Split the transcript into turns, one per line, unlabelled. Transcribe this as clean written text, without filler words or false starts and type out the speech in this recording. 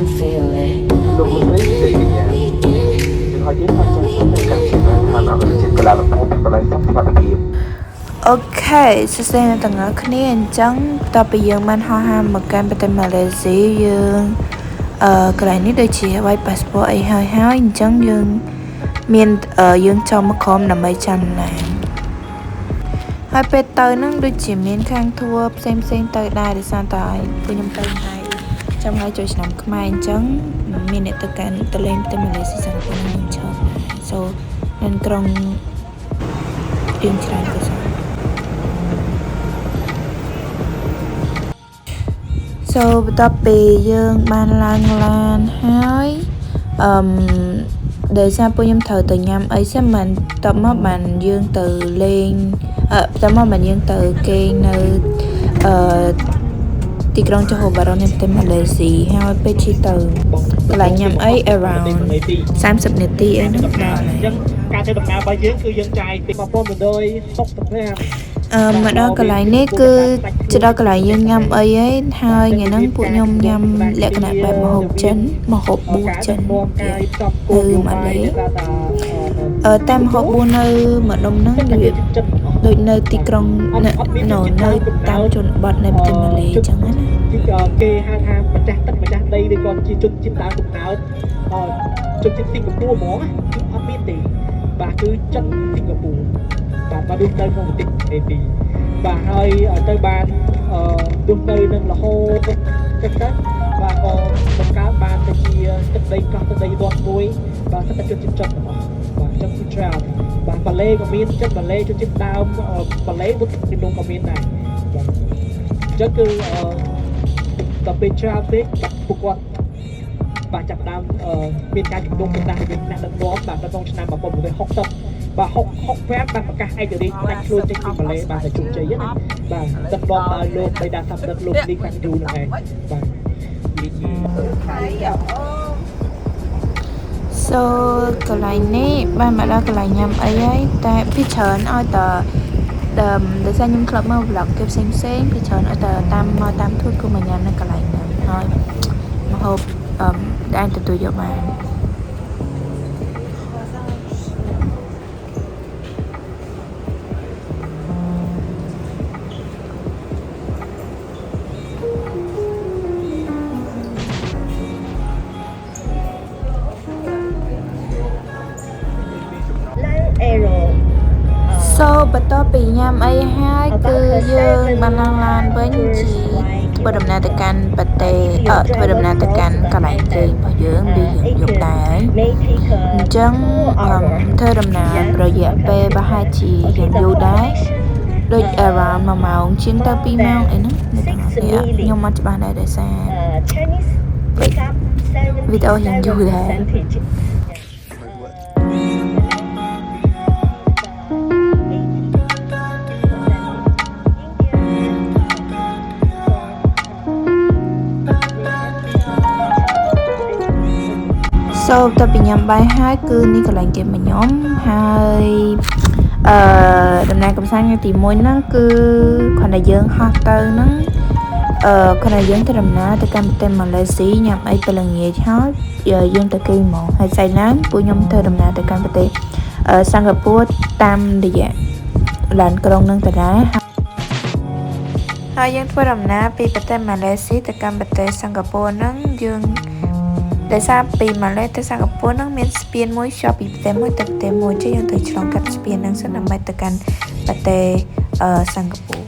can feel it.
លោកលោកស្រីនិយាយយ៉ាងយើងឲ្យយើងថាចេះទៅកាន់ជាឋានៈវិជាកីឡាលំដាប់បដិសេធសុខភាព
អូខេសួស្តីអ្នកទាំងអស់គ្នាអញ្ចឹងតទៅពីយើងបានហោះហើរមកកាន់ប្រទេសម៉ាឡេស៊ីយើងកន្លែងនេះដូចជាវាយ passport អីហើយអញ្ចឹងយើងមានយើងចូលមកក្រុមដើម្បីចាំឡានហើយពេលទៅហ្នឹងដូចជាមានខាងធัวផ្សេងទៅដែរដោយសារតែពួកខ្ញុំទៅហើយចាំហើយចូលឆ្នាំខ្មែរអញ្ចឹងមានអ្នកទៅកាន់ទៅលេងប្រទេសម៉ាឡេស៊ីសង្ឃខ្ញុំឈប់សូនៅក្រុងរៀងច្រើនទៅសោះបន្ទាប់ពីយើងបានឡើងឡានហើយដោយសារពួកខ្ញុំត្រូវទៅញ៉ាំអីសិនមិនតបមកបានយើងទៅលេងតបមកបានយើងទៅគេងនៅទីក្រុងជូហូបារ៉ុននៃប្រទេសម៉ាឡេស៊ីហើយពេលជិះទៅកន្លែងញ៉ាំអី around 30នាទីអីហ្នឹងដល់ហើយអញ្ចឹង
ការធ្វើដំណើររបស់យើងគឺយើងចាយពី1165
មកដល់កន្លែងនេះគឺជាដល់កន្លែងយើងញ៉ាំអីហើយថ្ងៃហ្នឹងពួកខ្ញុំញ៉ាំលក្ខណៈបែបម្ហូបចិនម្ហូបបួសចិននៅម៉ាឡេតែម្ហូបបួសនៅម្ដុំហ្នឹងវាដូចនៅទីក្រុងនៅតាមជនបទនៃប្រទេសម៉ាឡេអញ្ចឹងណា
គេហៅថាម្ចាស់ទឹកម្ចាស់ដីឬក៏ជាជនជាតិដើមកំណើតជនជាតិសិង្ហបុរីហ្មងអត់មានទេបាទគឺចិនសិង្ហបុរីបាទមកដូចនៅក្នុងប្រទេសអេទីបាទហើយទៅបានដូចនៅនឹងរហូតទៅបាទក៏បង្កើតបានទៅជាទឹកដីកោះទឹកដីរដ្ឋមួយបាទទឹកជនជាតិចិនទាំងអស់បាទចឹងគឺច្រើនបាទម៉ាឡេក៏មានចិត្តម៉ាឡេជនជាតិដើមម៉ាឡេមុតពីនោះក៏មានដែរបាទចឹងគឺដល់ពេលច្រើនពេកពួកគាត់បាទចាប់ដើមមានការជំនុំជម្រះវិញណាស់ដឹកនាំបាទនៅក្នុងឆ្នាំ1960បាទ65បានប្រកាសឯករាជ្យផ្នែកខ្លួនចេញពីម៉ាឡេបាទតែជោគជ័យណាបាទដឹកនាំដោយលោកបេដាសាប់ដឹកលោកលីខាងយូនឹងឯងបាទ
កន្លែងនេះបានមកដល់កន្លែងញ៉ាំអីហើយតែពីច្រើនឲ្យតដោយសារខ្ញុំធ្លាប់មើល vlog គេផ្សេងពីច្រើនឲ្យតតាមទូតគឺមកញ៉ាំនៅកន្លែងហ្នឹងហើយម្ហូបដែលទទួលយកបានបន្ទាប់ពីញ៉ាំអីហើយគឺយើងបានឡើងឡានវិញជាធ្វើដំណើរទៅកាន់ប្រទេសធ្វើដំណើរទៅកាន់កន្លែងគេរបស់យើងវាយើងយកដែរអញ្ចឹងធ្វើដំណើររយៈពេលប្រហែលជាយើងយូរដែរដូច around 1ម៉ោងជាងទៅ2ម៉ោងអីហ្នឹងខ្ញុំអត់ច្បាស់ដែរដោយសារវីដេអូយើងយូរដែរទៅពីញ៉ាំបាយហើយគឺនេះកន្លែងគេមកខ្ញុំហើយដំណើរកំសាន្តថ្ងៃទី1ហ្នឹងគឺគ្រាន់តែយើងហោះទៅហ្នឹងគ្រាន់តែយើងទៅដំណើរទៅកាន់ប្រទេសម៉ាឡេស៊ីញ៉ាំអីទៅល្ងាចហើយយើងទៅគេហ្មងហើយស្អែកឡើងពួកខ្ញុំទៅដំណើរទៅកាន់ប្រទេសសិង្ហបុរីតាមរយៈឡានក្រុងនឹងទៅដែរហើយយើងធ្វើដំណើរពីប្រទេសម៉ាឡេស៊ីទៅកាន់ប្រទេសសិង្ហបុរីហ្នឹងយើងដោយសារពីម៉ាឡេទៅសិង្ហបុរីហ្នឹងមានស្ពានមួយជាប់ពីប្រទេសមួយទៅប្រទេសមួយចឹងយើងត្រូវឆ្លងកាត់ស្ពានហ្នឹងសិនដើម្បីទៅកាន់ប្រទេសសិង្ហបុរី